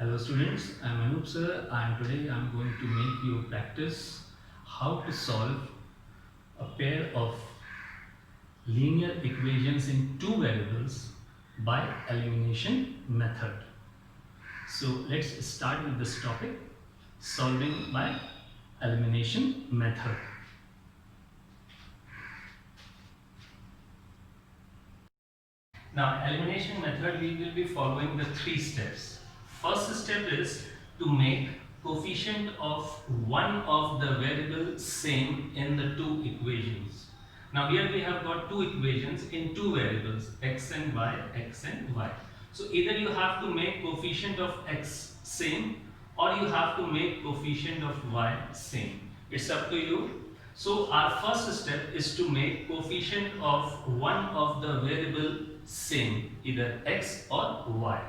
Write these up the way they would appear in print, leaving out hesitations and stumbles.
Hello students, I am Anup sir and today I am going to make you practice how to solve a pair of linear equations in two variables by elimination method. So let's start with this topic, solving by elimination method. Now elimination method, we will be following the three steps. First step is to make coefficient of one of the variable same in the two equations. Now here we have got two equations in two variables x and y, x and y. So either you have to make coefficient of x same or you have to make coefficient of y same. It's up to you. So our first step is to make coefficient of one of the variable same, either x or y.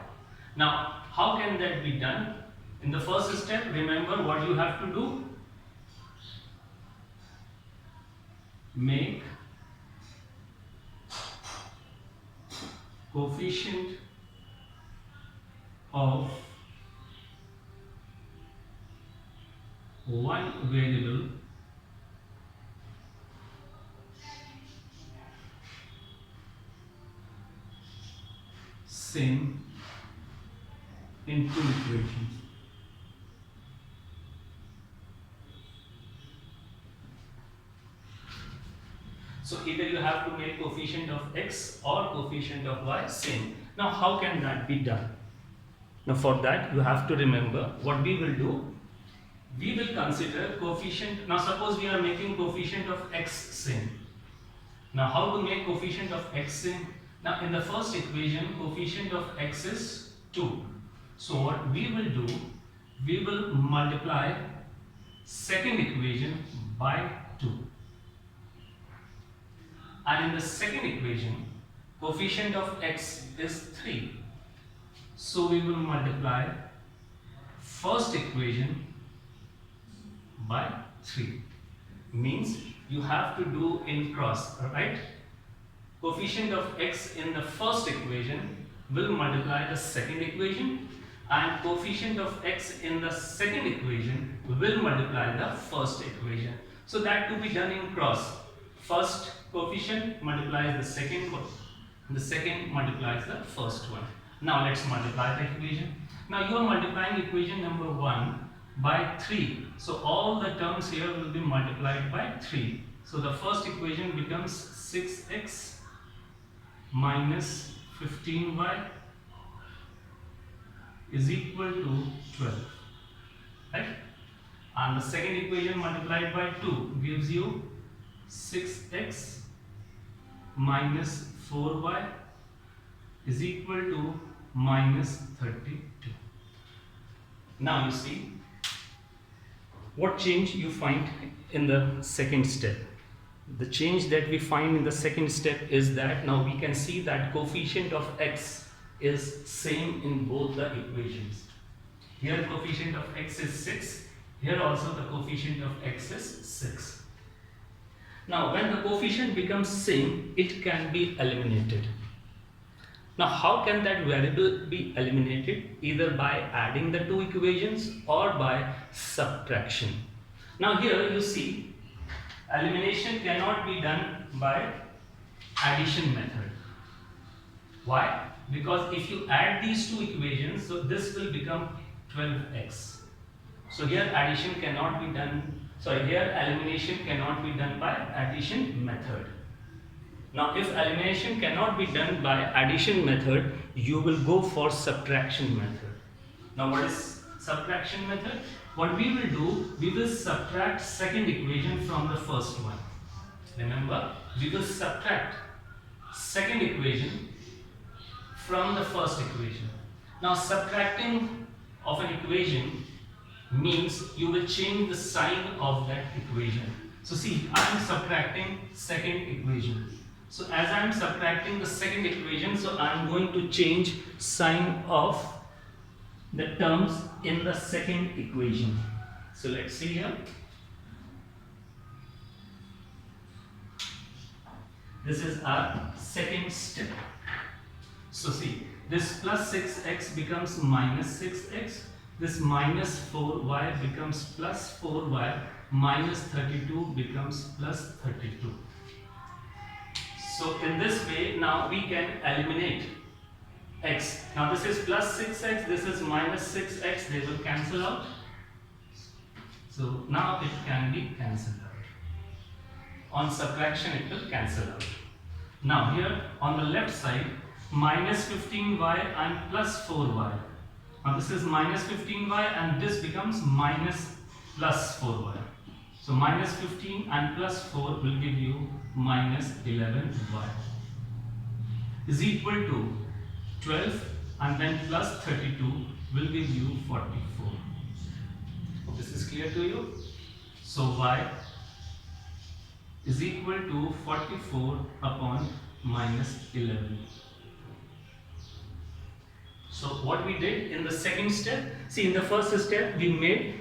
Now, how can that be done? In the first step, remember what you have to do? Make coefficient of one variable same in two equations. So either you have to make coefficient of x or coefficient of y same. Now how can that be done? Now for that you have to remember what we will do. We will consider coefficient. Now suppose we are making coefficient of x same. Now how to make coefficient of x same? Now in the first equation coefficient of x is 2. So what we will do, we will multiply second equation by 2. And in the second equation coefficient of x is 3. So we will multiply first equation by 3. Means you have to do in cross, right? Coefficient of x in the first equation will multiply the second equation and coefficient of x in the second equation will multiply the first equation. So that to be done in cross. First coefficient multiplies the second multiplies the first one. Now let's multiply the equation. Now you are multiplying equation number 1 by 3. So all the terms here will be multiplied by 3. So the first equation becomes 6x minus 15y is equal to 12. Right? And the second equation multiplied by 2 gives you 6x minus 4y is equal to minus 32. Now you see what change you find in the second step. The change that we find in the second step is that now we can see that coefficient of x is same in both the equations. Here coefficient of x is 6. Here also the coefficient of x is 6. Now when the coefficient becomes same, it can be eliminated. Now how can that variable be eliminated? Either by adding the two equations or by subtraction. Now here you see elimination cannot be done by addition method. Why? Because if you add these two equations, so this will become 12x. So here addition cannot be done, here elimination cannot be done by addition method. Now if elimination cannot be done by addition method, you will go for subtraction method. Now what is subtraction method? What we will do, we will subtract second equation from the first one. Remember, we will subtract second equation from the first equation. Now subtracting of an equation means you will change the sign of that equation. So see, I am subtracting second equation. So as I am subtracting the second equation, so I am going to change sign of the terms in the second equation. So let's see here. This is our second step. So see, this plus 6x becomes minus 6x. This minus 4y becomes plus 4y. Minus 32 becomes plus 32. So in this way, now we can eliminate x. Now this is plus 6x, this is minus 6x, they will cancel out. So now it can be cancelled out. On subtraction it will cancel out. Now here on the left side, minus 15y and plus 4y. Now this is minus 15y and this becomes minus plus 4y. So minus 15 and plus 4 will give you minus 11y is equal to 12 and then plus 32 will give you 44. Hope this is clear to you. So y is equal to 44 upon minus 11. So what we did in the second step, see in the first step we made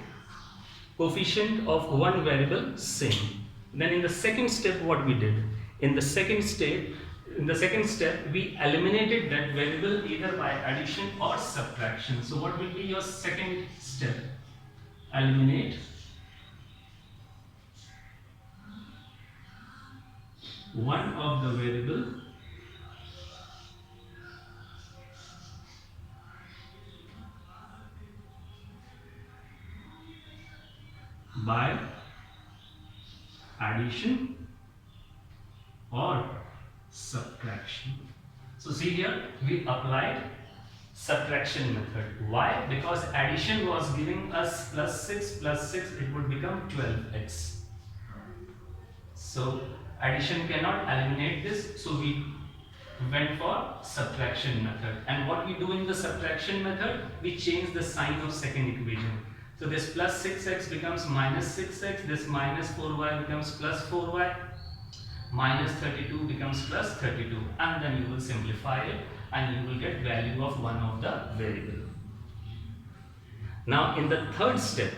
coefficient of one variable same. Then in the second step what we did? In the second step we eliminated that variable either by addition or subtraction. So what will be your second step? Eliminate one of the variable by addition or subtraction. So see here we applied subtraction method. Why? Because addition was giving us plus 6 plus 6, it would become 12x. So addition cannot eliminate this, so we went for subtraction method. And what we do in the subtraction method, we change the sign of second equation. So this plus 6x becomes minus 6x, this minus 4y becomes plus 4y, minus 32 becomes plus 32, and then you will simplify it and you will get value of one of the variable. Now in the third step,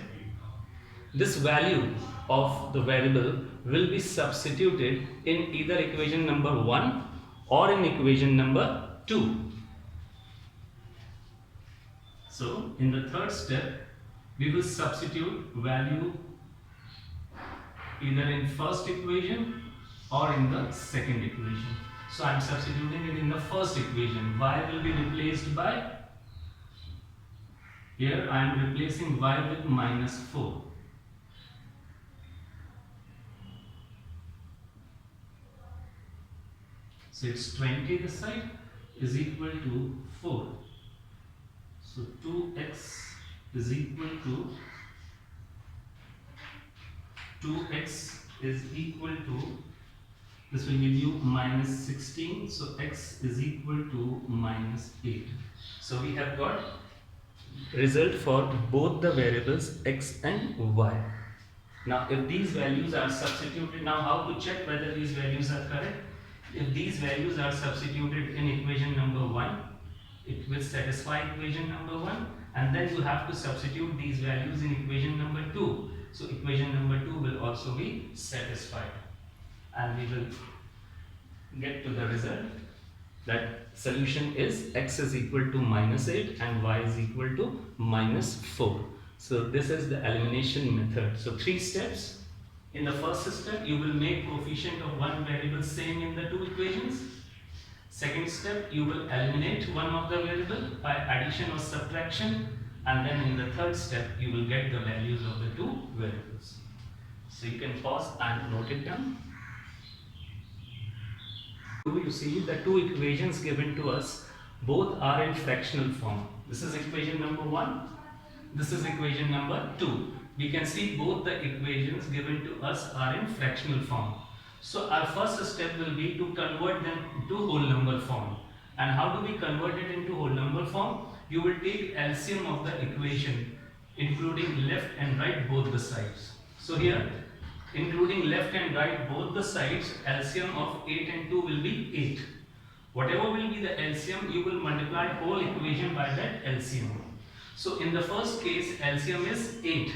this value of the variable will be substituted in either equation number 1 or in equation number 2. So in the third step, we will substitute value either in first equation or in the second equation. So I am substituting it in the first equation. Y will be replaced by, here I am replacing y with minus 4. So it's 20 this side is equal to 4. So 2x is equal to 2x is equal to, this will give you minus 16, so x is equal to minus 8. So we have got result for both the variables x and y. Now if these values are substituted, now how to check whether these values are correct? If these values are substituted in equation number 1, it will satisfy equation number 1, and then you have to substitute these values in equation number 2. So equation number 2 will also be satisfied, and we will get to the result that solution is x is equal to minus 8 and y is equal to minus 4. So this is the elimination method. So 3 steps. In the first step, you will make coefficient of one variable same in the two equations. Second step, you will eliminate one of the variable by addition or subtraction, and then in the third step, you will get the values of the two variables. So you can pause and note it down. You see the two equations given to us, both are in fractional form. This is equation number 1, this is equation number 2. We can see both the equations given to us are in fractional form. So our first step will be to convert them to whole number form. And how do we convert it into whole number form? You will take LCM of the equation, including left and right both the sides. So here, including left and right both the sides, LCM of 8 and 2 will be 8. Whatever will be the LCM, you will multiply whole equation by that LCM. So in the first case, LCM is 8.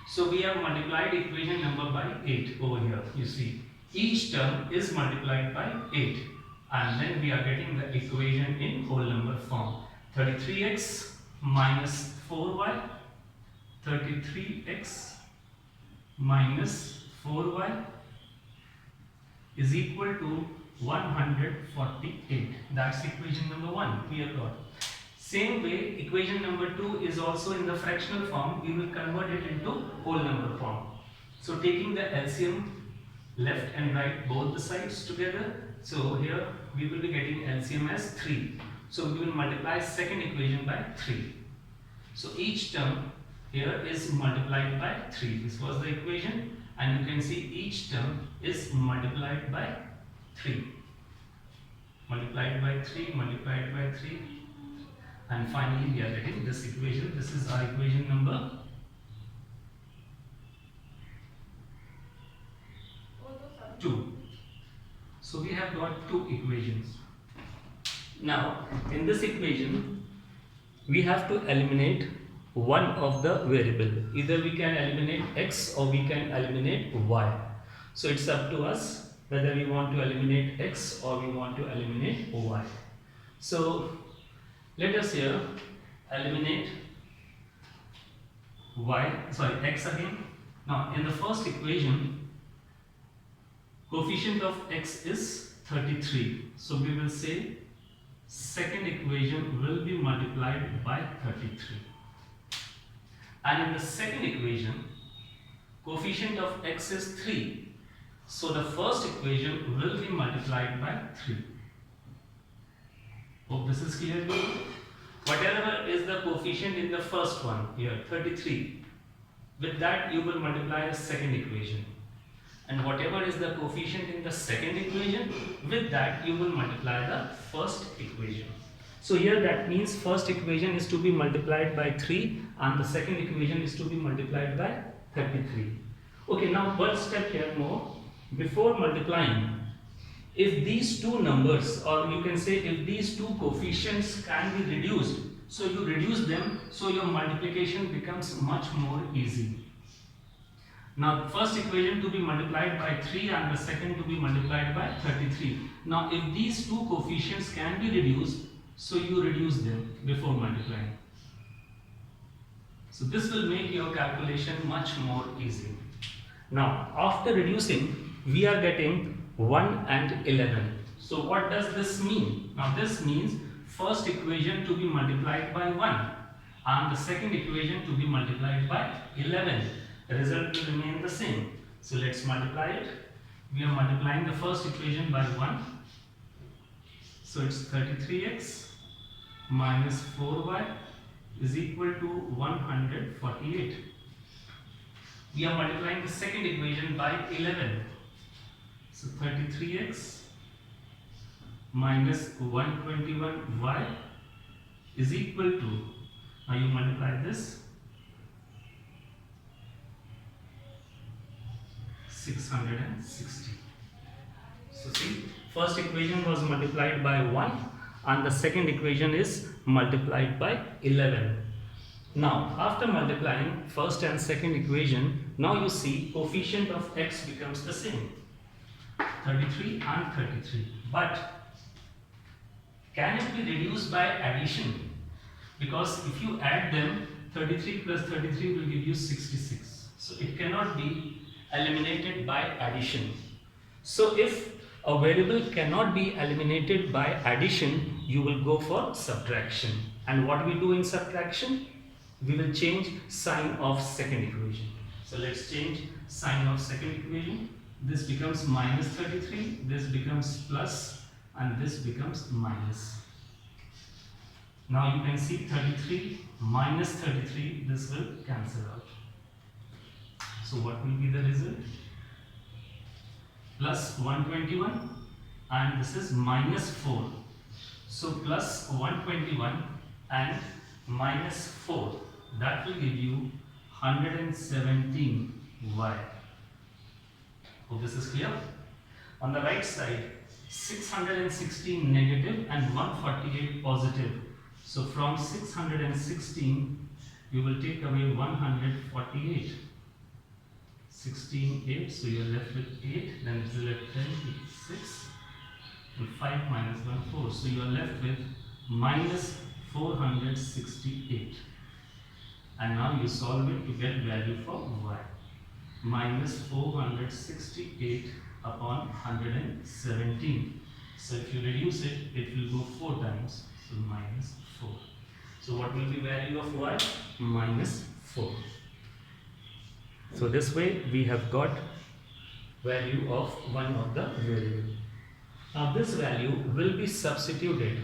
So we have multiplied equation number by 8 over here. You see, each term is multiplied by 8, and then we are getting the equation in whole number form. 33x minus 4y, 33x minus 4y is equal to 148. That's equation number 1 we have got. Same way, equation number 2 is also in the fractional form. We will convert it into whole number form. So taking the LCM, left and right both the sides together. So here we will be getting LCM as 3. So we will multiply second equation by 3. So each term here is multiplied by 3. This was the equation, and you can see each term is multiplied by 3. Multiplied by 3, multiplied by 3. And finally we are getting this equation. This is our equation number 2. So we have got 2 equations. Now in this equation we have to eliminate one of the variable. Either we can eliminate x or we can eliminate y. So it's up to us whether we want to eliminate x or we want to eliminate y. So let us here eliminate x again. Now in the first equation, coefficient of x is 33. So we will say second equation will be multiplied by 33. And in the second equation, coefficient of x is 3. So the first equation will be multiplied by 3. Hope this is clear to you. Whatever is the coefficient in the first one here, 33, with that you will multiply the second equation. And whatever is the coefficient in the second equation, with that you will multiply the first equation. So here that means first equation is to be multiplied by 3 and the second equation is to be multiplied by 33. Okay, now one step here more. Before multiplying, if these two numbers, or you can say if these two coefficients can be reduced, so you reduce them, so your multiplication becomes much more easy. Now the first equation to be multiplied by 3 and the second to be multiplied by 33. Now if these two coefficients can be reduced, so you reduce them before multiplying. So this will make your calculation much more easy. Now after reducing, we are getting 1 and 11. So what does this mean? Now this means first equation to be multiplied by 1 and the second equation to be multiplied by 11. The result will remain the same. So let's multiply it. We are multiplying the first equation by 1. So it's 33x minus 4y is equal to 148. We are multiplying the second equation by 11. So 33x minus 121y is equal to, now you multiply this, 660. So see, first equation was multiplied by 1 and the second equation is multiplied by 11. Now after multiplying first and second equation, now you see coefficient of x becomes the same, 33 and 33. But can it be reduced by addition? Because if you add them, 33 plus 33 will give you 66. So it cannot be eliminated by addition. So if a variable cannot be eliminated by addition, you will go for subtraction. And what we do in subtraction? We will change sign of second equation. So let's change sign of second equation. This becomes minus 33, this becomes plus, and this becomes minus. Now you can see 33 minus 33, this will cancel out. So what will be the result? Plus 121 and this is minus 4. So plus 121 and minus 4, that will give you 117y. Hope this is clear. On the right side, 616 negative and 148 positive. So from 616, you will take away 148. 16, 8, so you are left with 8, then it's left 10, 6, and 5 minus 1, 4. So you are left with minus 468. And now you solve it to get value for y. Minus 468 upon 117. So if you reduce it, it will go 4 times. So minus 4. So what will be value of y? Minus 4. So this way we have got value of one of the variable. Now this value will be substituted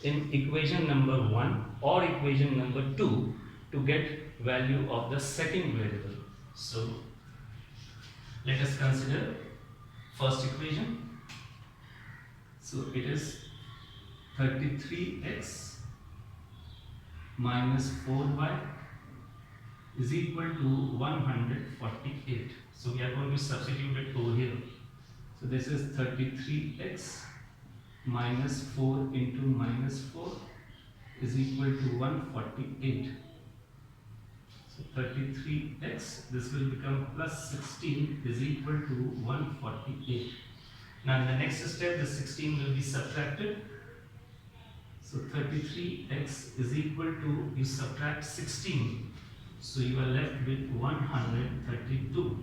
in equation number 1 or equation number 2 to get value of the second variable. So let us consider first equation. So it is 33x minus 4y is equal to 148. So we are going to substitute it over here. So this is 33x minus 4 into minus 4 is equal to 148. So 33x, this will become plus 16 is equal to 148. Now in the next step, the 16 will be subtracted. So 33x is equal to, you subtract 16. So you are left with 132.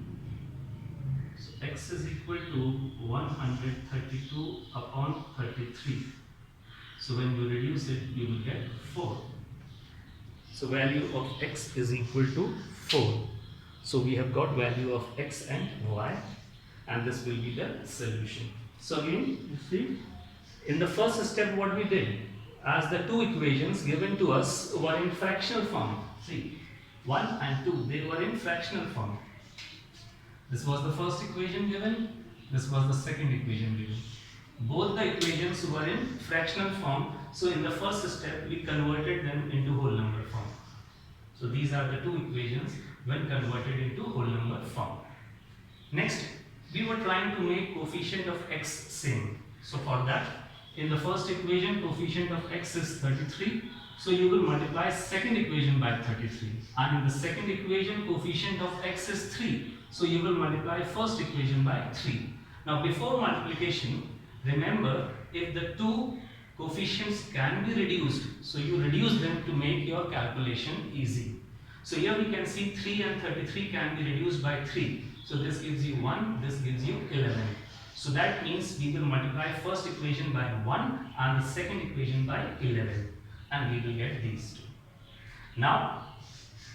So x is equal to 132 upon 33. So when you reduce it, you will get 4. So value of x is equal to 4. So we have got value of x and y, and this will be the solution. So again, you see, in the first step what we did, as the two equations given to us were in fractional form. See, 1 and 2, they were in fractional form. This was the first equation given, this was the second equation given. Both the equations were in fractional form, so in the first step we converted them into whole number form. So these are the two equations when converted into whole number form. Next, we were trying to make coefficient of x same. So for that, in the first equation, coefficient of x is 33. So you will multiply second equation by 33. And in the second equation, coefficient of x is 3. So you will multiply first equation by 3. Now before multiplication, remember, if the two coefficients can be reduced, so you reduce them to make your calculation easy. So here we can see 3 and 33 can be reduced by 3. So this gives you 1, this gives you 11. So that means we will multiply first equation by 1 and the second equation by 11. And we will get these two. Now,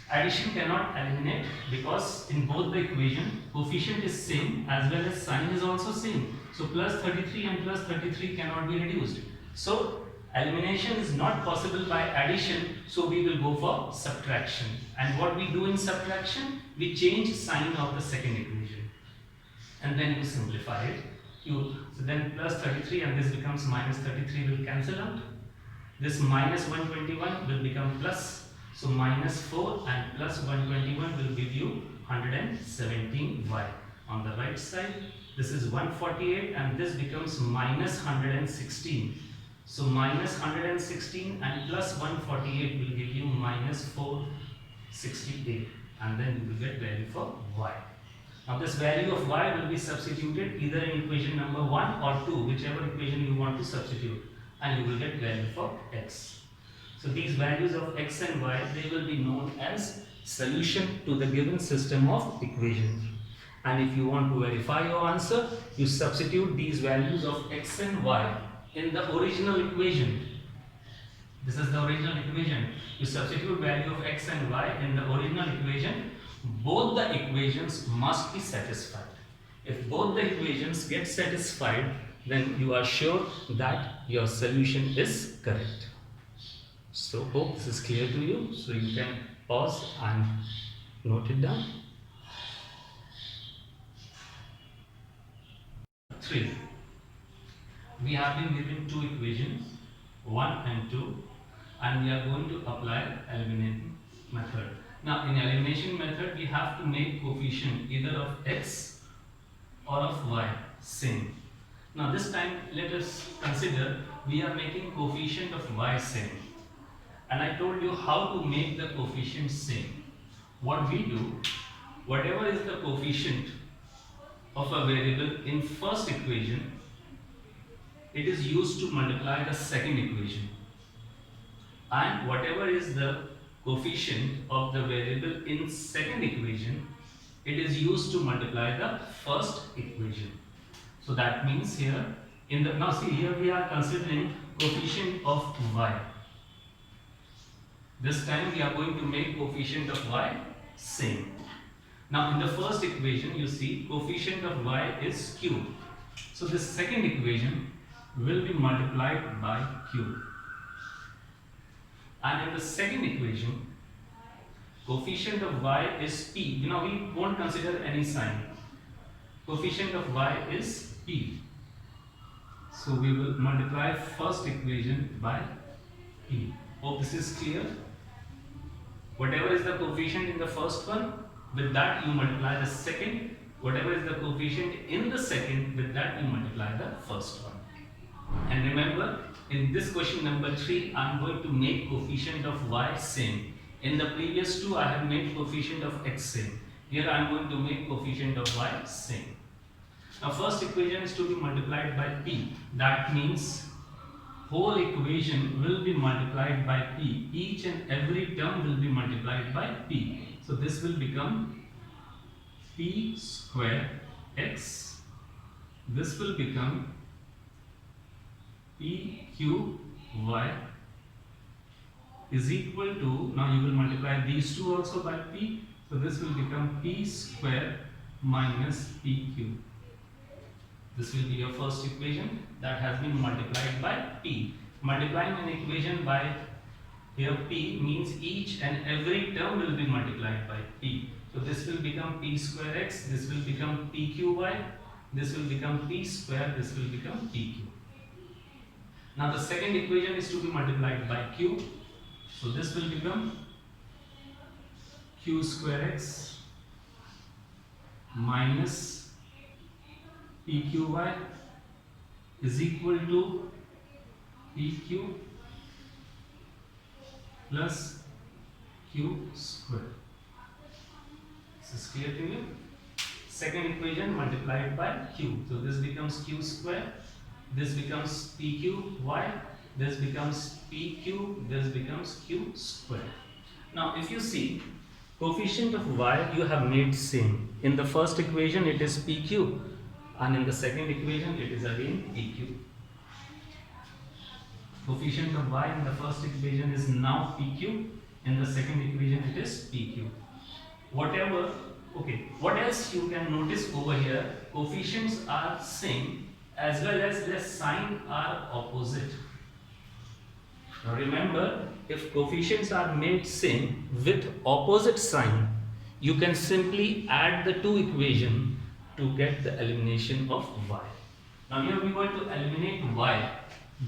addition cannot eliminate because in both the equation, coefficient is same as well as sign is also same. So plus 33 and plus 33 cannot be reduced. So elimination is not possible by addition, so we will go for subtraction. And what we do in subtraction, we change sign of the second equation. And then you simplify it. So then plus 33 and this becomes minus 33 will cancel out. This minus 121 will become plus. So minus 4 and plus 121 will give you 117y. On the right side, this is 148 and this becomes minus 116. So minus 116 and plus 148 will give you minus 468. And then you will get value for y. Now this value of y will be substituted either in equation number 1 or 2, whichever equation you want to substitute. And you will get value for x. So these values of x and y, they will be known as solution to the given system of equations. And if you want to verify your answer, you substitute these values of x and y in the original equation. This is the original equation. You substitute value of x and y in the original equation. Both the equations must be satisfied. If both the equations get satisfied, then you are sure that your solution is correct. So hope this is clear to you. So you can pause and note it down. 3. We have been given two equations, 1 and 2, and we are going to apply elimination method. Now in elimination method, we have to make coefficient either of x or of y same. Now this time let us consider we are making coefficient of y same. And I told you how to make the coefficient same. What we do, whatever is the coefficient of a variable in first equation, it is used to multiply the second equation. and whatever is the coefficient of the variable in second equation, it is used to multiply the first equation. So that means here in the, now see here we are considering coefficient of y. This time we are going to make coefficient of y same. Now in the first equation you see coefficient of y is q. So this second equation will be multiplied by q. And in the second equation, coefficient of y is p. You know, we won't consider any sign. Coefficient of y is p. So we will multiply first equation by p. Hope this is clear. Whatever is the coefficient in the first one, with that you multiply the second. Whatever is the coefficient in the second, with that you multiply the first one. And remember, in this question number 3, I am going to make coefficient of y same. In the previous two, I have made coefficient of x same. Here I am going to make coefficient of y same. Now first equation is to be multiplied by p. That means whole equation will be multiplied by p. Each and every term will be multiplied by p. So this will become p square x. This will become PQY is equal to, now you will multiply these two also by P, so this will become P square minus PQ. This will be your first equation that has been multiplied by P. Multiplying an equation by here P means each and every term will be multiplied by P. So this will become P square x, this will become PQY, this will become P square, this will become PQ. Now the second equation is to be multiplied by q. So this will become q square x minus pqy is equal to pq plus q square. This is clear to you? Second equation multiplied by q. So this becomes q square. This becomes PQY, this becomes PQ, this becomes Q square. Now if you see, coefficient of y you have made same. In the first equation it is PQ and in the second equation it is again PQ. Coefficient of y in the first equation is now PQ, in the second equation it is PQ. Whatever, okay, what else you can notice over here, coefficients are same as well as their sign are opposite. Now remember, if coefficients are made same with opposite sign, you can simply add the two equations to get the elimination of y. Now here we are going to eliminate y.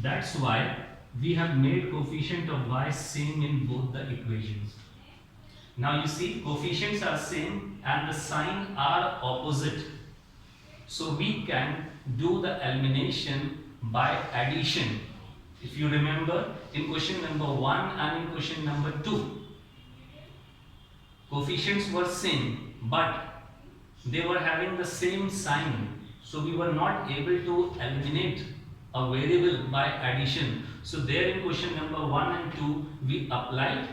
That's why we have made coefficient of y same in both the equations. Now you see, coefficients are same and the sign are opposite. So we can do the elimination by addition. If you remember, in question number 1 and in question number 2, coefficients were same, but they were having the same sign. So we were not able to eliminate a variable by addition. So there in question number 1 and 2, we applied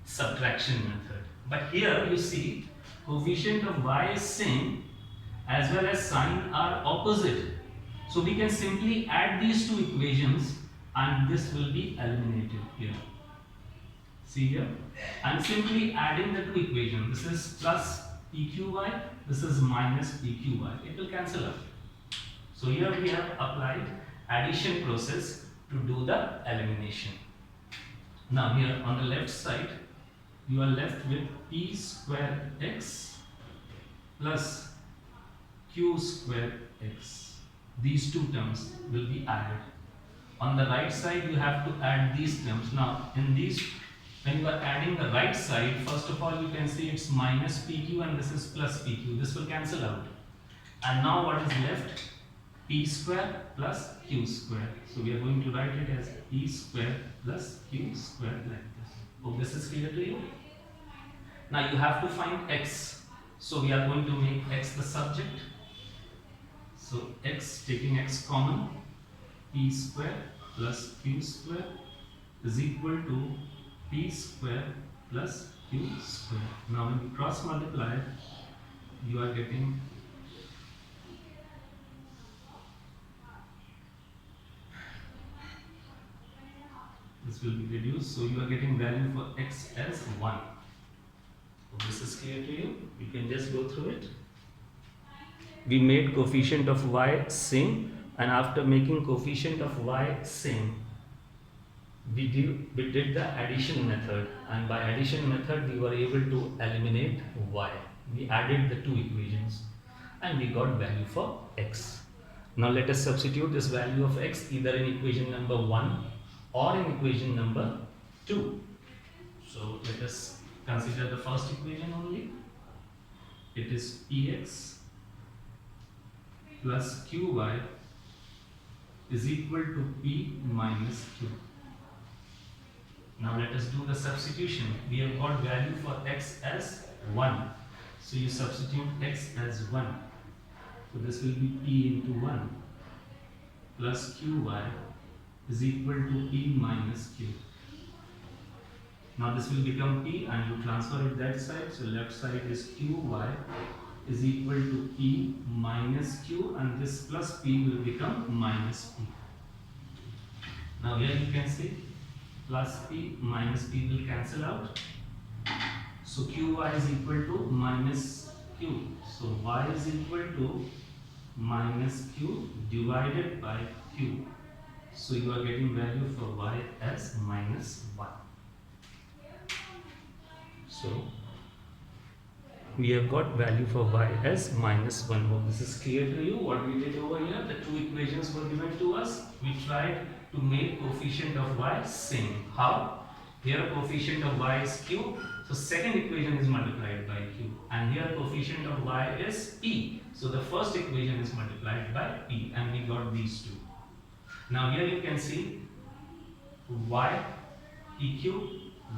subtraction method. But here you see, coefficient of y is same, as well as sign are opposite. So we can simply add these two equations and this will be eliminated here. See here? I'm simply adding the two equations. This is plus PQY, this is minus PQY. It will cancel out. So here we have applied addition process to do the elimination. Now here on the left side, you are left with P square x plus q square x. These two terms will be added. On the right side you have to add these terms. Now in these, when you are adding the right side, first of all you can see it's minus pq and this is plus pq. This will cancel out. And now what is left? P square plus q square. So we are going to write it as P square plus q square like this. Hope this is clear to you? Now you have to find x. So we are going to make x the subject. So x, taking x common, P square plus q square is equal to p square plus q square. Now when you cross multiply, you are getting this will be reduced, so you are getting value for x as 1. So this is clear to you? You can just go through it. We made coefficient of y same, and after making coefficient of y same, we did the addition method, and by addition method we were able to eliminate y. We added the two equations and we got value for x. Now let us substitute this value of x either in equation number 1 or in equation number 2. So let us consider the first equation only. It is px plus qy is equal to p minus q. Now let us do the substitution. We have got value for x as 1. So you substitute x as 1. So this will be p into 1 plus qy is equal to p minus q. Now this will become p and you transfer it that side. So left side is qy is equal to p minus q, and this plus p will become minus p. Now here you can see plus p minus p will cancel out. So qy is equal to minus q. So y is equal to minus q divided by q. So you are getting value for y as minus 1. So we have got value for y as minus 1. Hope this is clear to you. What we did over here, the two equations were given to us. We tried to make coefficient of y same. How? Here coefficient of y is q. So second equation is multiplied by q. And here coefficient of y is p. So the first equation is multiplied by p. And we got these two. Now here you can see y pq,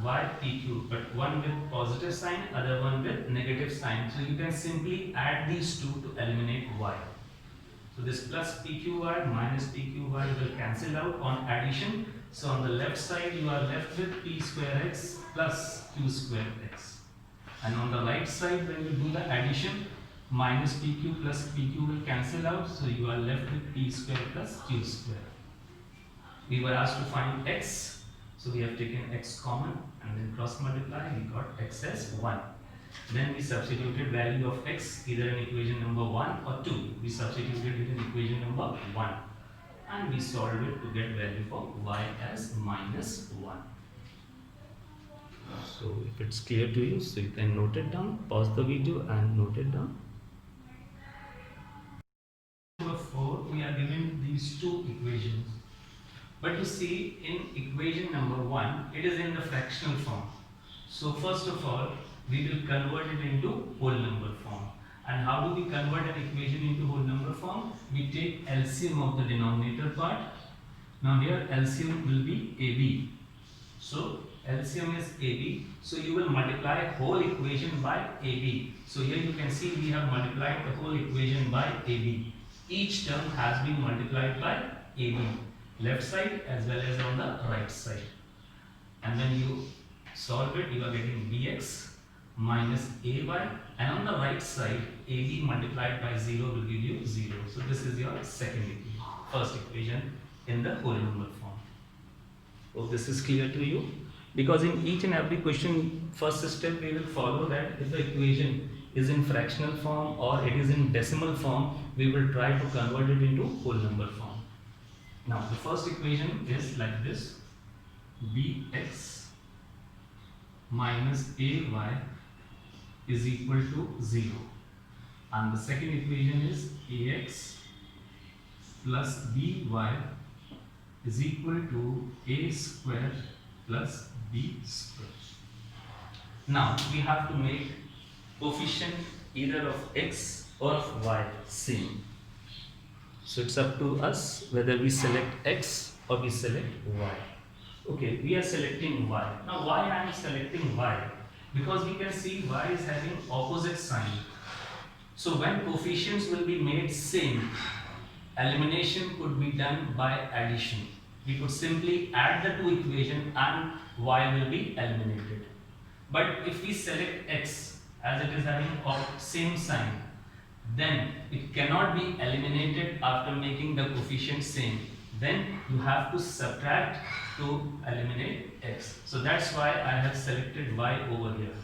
y pq, but one with positive sign, other one with negative sign. So you can simply add these two to eliminate y. So this plus pqy minus pqy will cancel out on addition. So on the left side you are left with p square x plus q square x. And on the right side when you do the addition, minus pq plus pq will cancel out. So you are left with p square plus q square. We were asked to find x. So we have taken x common and then cross multiply, we got x as 1. Then we substituted value of x either in equation number 1 or 2. We substituted it in equation number 1 and we solved it to get value for y as minus 1. So if it's clear to you, so you can note it down, pause the video and note it down. Number 4, we are given these two equations. But you see in equation number 1, it is in the fractional form. So first of all, we will convert it into whole number form. And how do we convert an equation into whole number form? We take LCM of the denominator part. Now here LCM will be AB. So LCM is AB. So you will multiply whole equation by AB. So here you can see we have multiplied the whole equation by AB. Each term has been multiplied by AB. Left side as well as on the right side. And when you solve it, you are getting bx minus ay, and on the right side ab multiplied by 0 will give you 0. So this is your second equation, first equation in the whole number form. Hope this is clear to you, because in each and every question first step we will follow that if the equation is in fractional form or it is in decimal form, we will try to convert it into whole number form. Now the first equation is like this: bx minus ay is equal to 0, and the second equation is ax plus by is equal to a square plus b square. Now we have to make coefficient either of x or of y same. So it's up to us whether we select x or we select y. Okay, we are selecting y. Now why I am selecting y? Because we can see y is having opposite sign. So when coefficients will be made same, elimination could be done by addition. we could simply add the two equations and y will be eliminated. But if we select x as it is having same sign, then it cannot be eliminated after making the coefficient same. Then you have to subtract to eliminate x. So that's why I have selected y over here.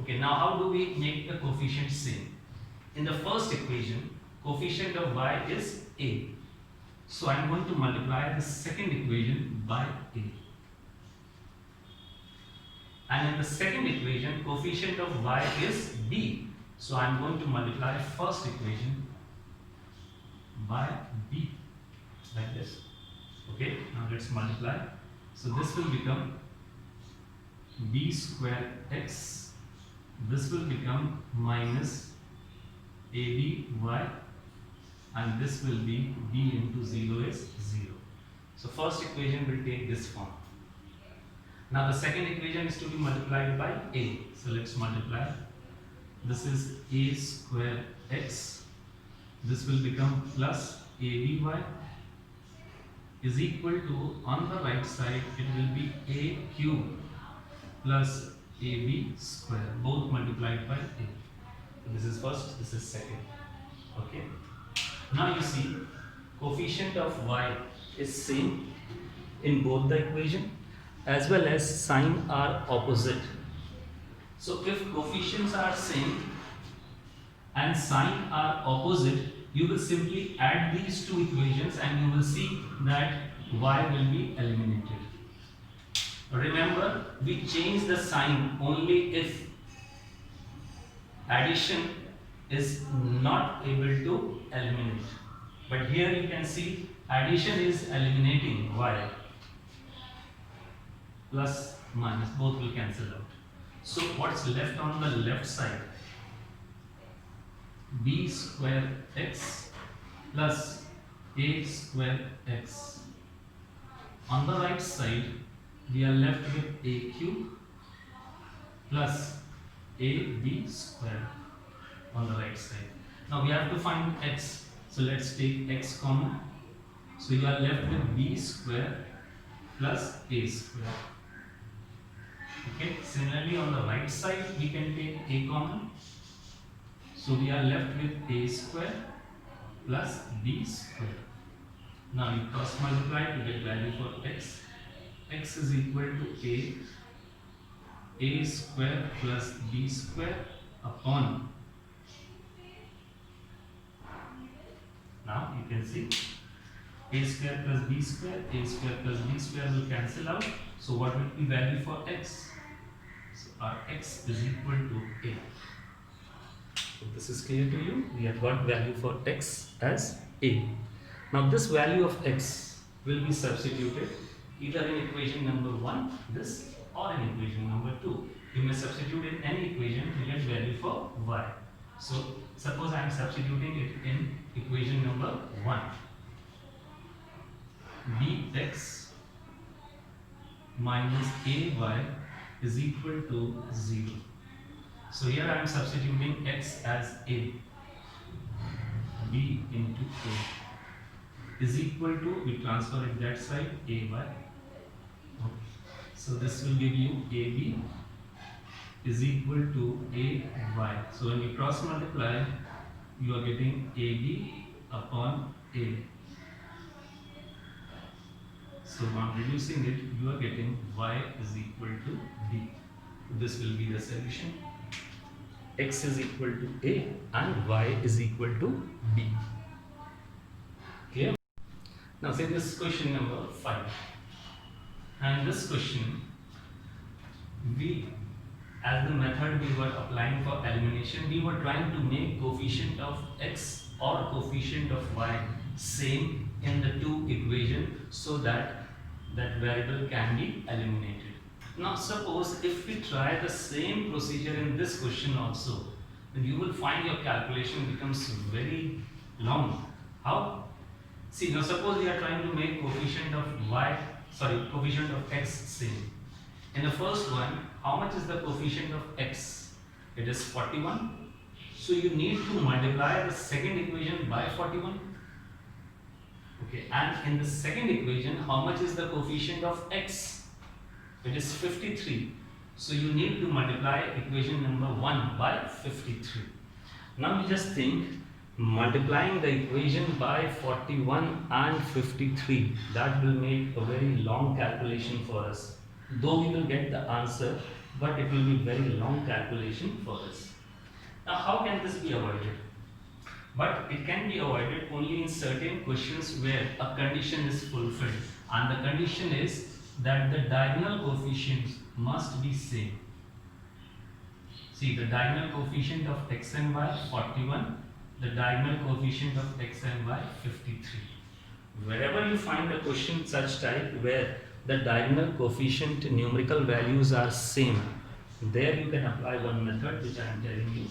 Okay, now how do we make the coefficient same? In the first equation, coefficient of y is a. So I am going to multiply the second equation by a. And in the second equation, coefficient of y is b. So I am going to multiply first equation by b, like this. Okay, now let's multiply. So this will become b square x. This will become minus aby, and this will be b into 0 is 0. So first equation will take this form. Now the second equation is to be multiplied by a. So let's multiply. This is a square x. This will become plus aby is equal to, on the right side it will be a cube plus ab square, both multiplied by a. So this is first, this is second. Okay. Now you see, coefficient of y is same in both the equation, as well as sign are opposite. So if coefficients are same and sign are opposite, you will simply add these two equations and you will see that y will be eliminated. Remember, we change the sign only if addition is not able to eliminate. But here you can see addition is eliminating y. Plus minus, both will cancel out. So what's left on the left side? B square x plus a square x. On the right side, we are left with a cube plus ab square on the right side. Now we have to find x. So let's take x common. So you are left with b square plus a square. Okay, similarly on the right side we can take a common. So we are left with a square plus b square. Now you cross multiply to get value for x. X is equal to a square plus b square upon. Now you can see a square plus b square will cancel out. So what will be value for x? So our x is equal to a. So this is clear to you. We have got value for x as a. Now this value of x will be substituted either in equation number 1, this, or in equation number 2. You may substitute in any equation to get value for y. So suppose I am substituting it in equation number 1. bx minus ay is equal to 0. So here I am substituting x as a. b into a is equal to, we transfer it that side, ay. Okay. So this will give you ab is equal to ay. So when you cross multiply, you are getting ab upon a. So on reducing it, you are getting y is equal to b. This will be the solution. X is equal to a and y is equal to b. Clear? Now say this is question number 5. And this question, as the method we were applying for elimination, we were trying to make coefficient of x or coefficient of y same in the two equations so that that variable can be eliminated. Now suppose if we try the same procedure in this question also, then you will find your calculation becomes very long. How? See, now suppose we are trying to make coefficient of coefficient of x same. In the first one, how much is the coefficient of x? It is 41. So you need to multiply the second equation by 41. Okay, and in the second equation, how much is the coefficient of x? It is 53. So you need to multiply equation number 1 by 53. Now you just think, multiplying the equation by 41 and 53, that will make a very long calculation for us. Though we will get the answer, but it will be very long calculation for us. Now how can this be avoided? But it can be avoided only in certain questions where a condition is fulfilled, and the condition is that the diagonal coefficients must be same. See, the diagonal coefficient of x and y 41, the diagonal coefficient of x and y 53. Wherever you find a question such type where the diagonal coefficient numerical values are same, there you can apply one method which I am telling you.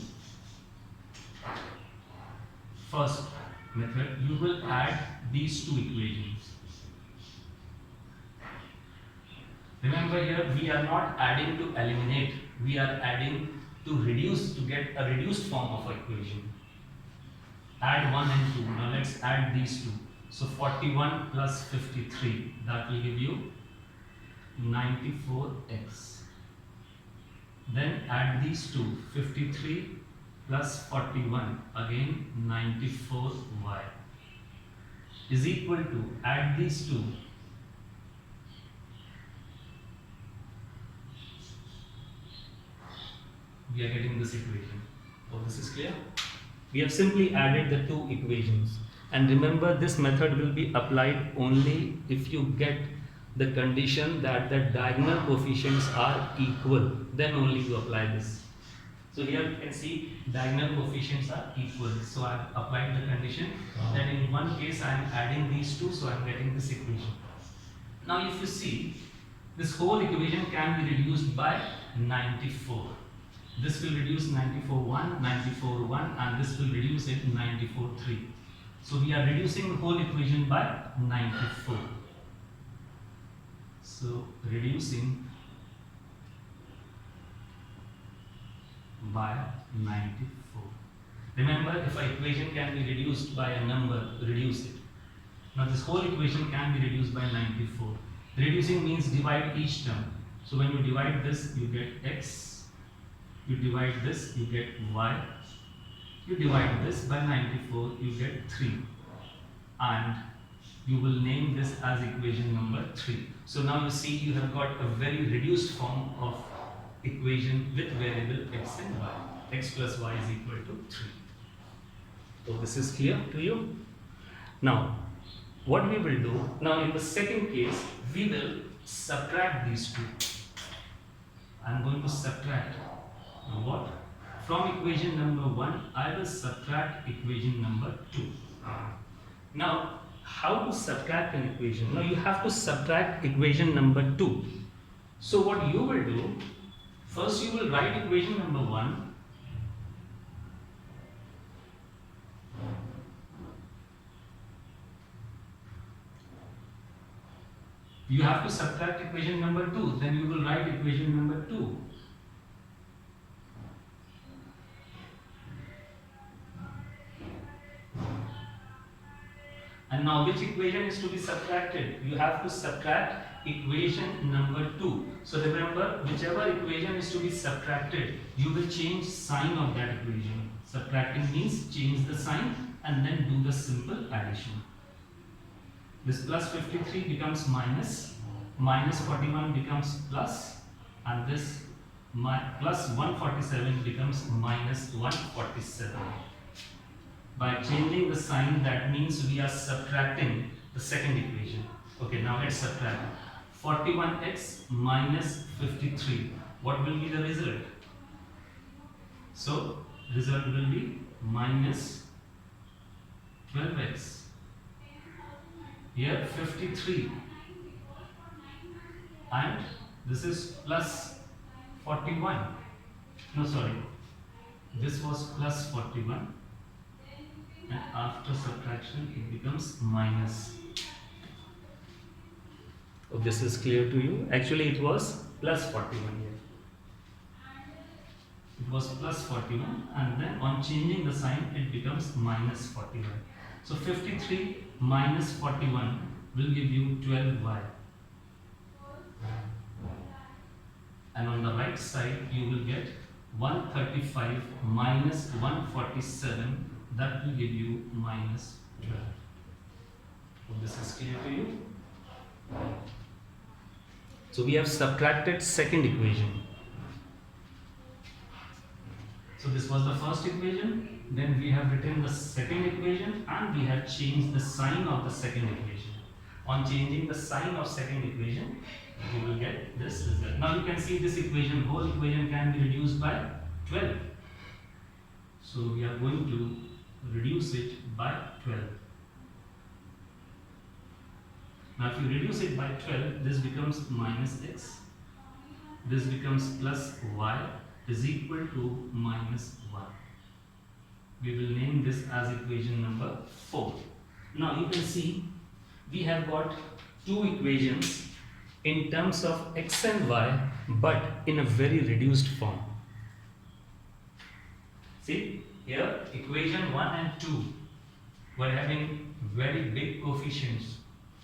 First method, you will add these two equations. Remember, here we are not adding to eliminate, we are adding to reduce, to get a reduced form of equation. Add 1 and 2. Now let's add these two. So 41 plus 53, that will give you 94x. Then add these two, 53 plus 41, again 94y, is equal to, add these two, we are getting this equation. Oh, this is clear? We have simply added the two equations. And remember, this method will be applied only if you get the condition that the diagonal coefficients are equal. Then only you apply this. So here you can see diagonal coefficients are equal. So I have applied the condition that in one case I am adding these two, so I am getting this equation. Now if you see, this whole equation can be reduced by 94. This will reduce 94.1, 94.1, and this will reduce it 94.3. So we are reducing the whole equation by 94. So reducing by 94. Remember, if an equation can be reduced by a number, reduce it. Now this whole equation can be reduced by 94. Reducing means divide each term. So when you divide this, you get x. You divide this, you get y. You divide this by 94, you get 3. And you will name this as equation number 3. So now you see you have got a very reduced form of equation with variable x and y. X plus y is equal to 3. So this is clear to you? Now, what we will do, now in the second case, we will subtract these two. I am going to subtract. Now what? From equation number 1, I will subtract equation number 2. Now, how to subtract an equation? Now, you have to subtract equation number 2. So, what you will do, first you will write equation number 1. You have to subtract equation number 2. Then you will write equation number 2. And now which equation is to be subtracted? You have to subtract equation number 2. So remember, whichever equation is to be subtracted, you will change sign of that equation. Subtracting means change the sign and then do the simple addition. This plus 53 becomes minus, minus 41 becomes plus, and this plus 147 becomes minus 147. By changing the sign, that means we are subtracting the second equation. Okay, now let's subtract. 41x minus 53. What will be the result? So, result will be minus 12x. Here 53. And this is plus 41. No, sorry. This was plus 41. And after subtraction it becomes minus. Oh, this is clear to you? Actually it was plus 41 here. It was plus 41 and then on changing the sign it becomes minus 41. So 53 minus 41 will give you 12y. And on the right side you will get 135 minus 147, that will give you minus 12. Hope this is clear to you. So we have subtracted second equation. So this was the first equation, then we have written the second equation and we have changed the sign of the second equation. On changing the sign of second equation, you will get this result. Now you can see this equation, whole equation can be reduced by 12. So we are going to reduce it by 12. Now if you reduce it by 12, this becomes minus x, this becomes plus y is equal to minus 1. We will name this as equation number 4. Now you can see we have got two equations in terms of x and y, but in a very reduced form. See here, equation 1 and 2 were having very big coefficients.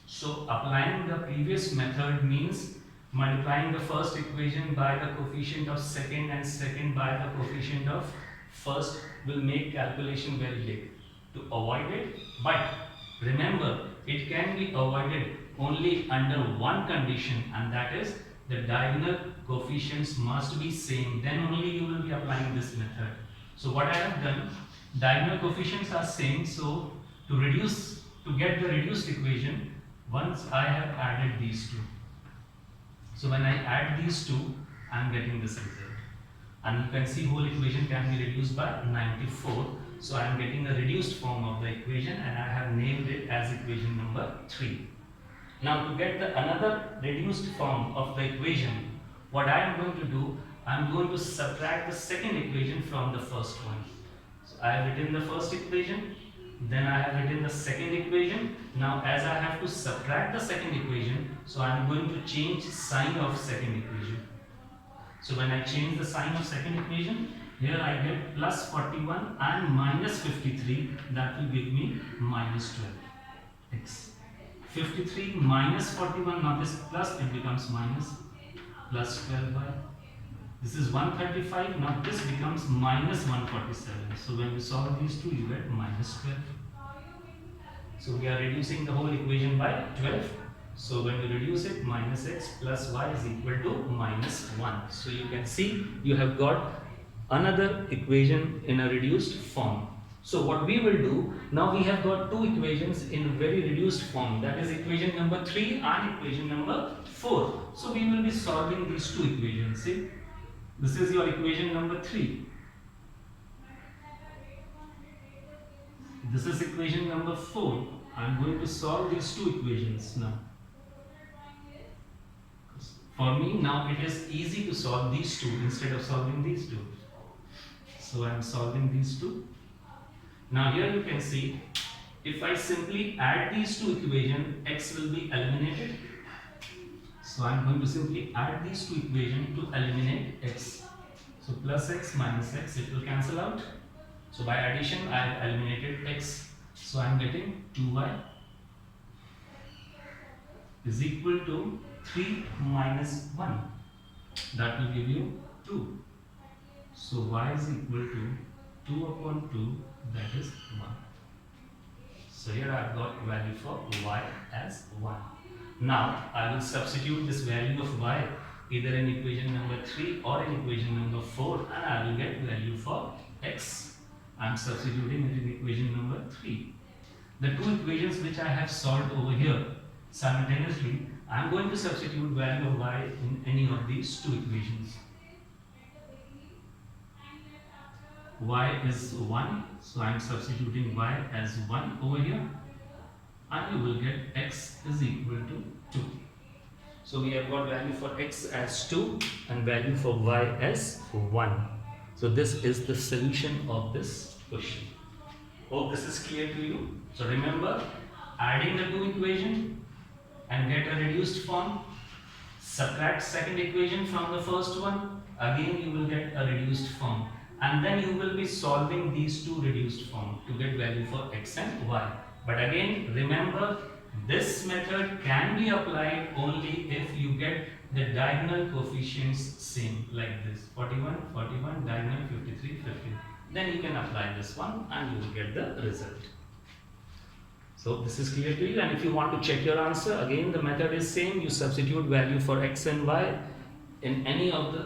So applying the previous method means multiplying the first equation by the coefficient of second and second by the coefficient of first will make calculation very big. To avoid it, but remember, it can be avoided only under one condition, and that is the diagonal coefficients must be same, then only you will be applying this method. So what I have done, diagonal coefficients are same, so to get the reduced equation, once I have added these two. So when I add these two, I am getting this result. And you can see whole equation can be reduced by 94. So I am getting a reduced form of the equation and I have named it as equation number 3. Now to get the another reduced form of the equation, what I am going to do, I am going to subtract the second equation from the first one. So I have written the first equation, then I have written the second equation. Now as I have to subtract the second equation, so I am going to change sign of second equation. So when I change the sign of second equation, here I get plus 41 and minus 53, that will give me minus 12 x. 53 minus 41, now this plus, it becomes minus, plus 12y. This is 135, now this becomes minus 147. So when we solve these two, you get minus 12. So we are reducing the whole equation by 12. So when we reduce it, minus x plus y is equal to minus 1. So you can see you have got another equation in a reduced form. So what we will do, now we have got two equations in very reduced form, that is equation number 3 and equation number 4. So we will be solving these two equations. See, this is your equation number 3. This is equation number 4. I am going to solve these two equations now. For me now it is easy to solve these two instead of solving these two. So I am solving these two. Now here you can see, if I simply add these two equations, x will be eliminated. So I am going to simply add these two equations to eliminate x. So plus x minus x, it will cancel out. So by addition I have eliminated x. So I am getting 2y is equal to 3 minus 1. That will give you 2. So y is equal to 2 upon 2, that is 1. So here I have got value for y as 1. Now I will substitute this value of y either in equation number 3 or in equation number 4 and I will get value for x. I am substituting it in equation number 3. The two equations which I have solved over here simultaneously, I am going to substitute value of y in any of these two equations. Y is 1, so I am substituting y as 1 over here and you will get x is equal to 2. So we have got value for x as 2 and value for y as 1. So this is the solution of this question. Hope this is clear to you. So remember, adding the two equations and get a reduced form, subtract second equation from the first one, again you will get a reduced form. And then you will be solving these two reduced form to get value for x and y. But again, remember, this method can be applied only if you get the diagonal coefficients same, like this 41, 41, diagonal 53, 50. Then you can apply this one and you will get the result. So this is clear to you, and if you want to check your answer, again the method is same. You substitute value for x and y in any of the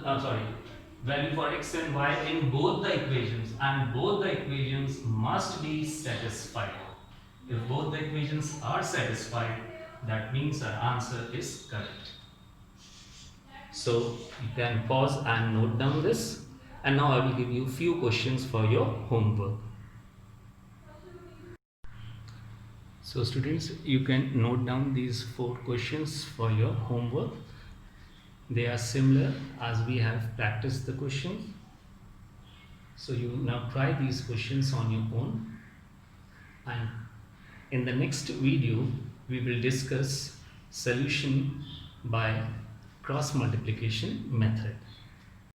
value for x and y in both the equations, and both the equations must be satisfied. If both the equations are satisfied, that means our answer is correct. So you can pause and note down this, and now I will give you few questions for your homework. So students, you can note down these 4 questions for your homework. They are similar as we have practiced the questions. So you now try these questions on your own, and in the next video we will discuss solution by cross multiplication method.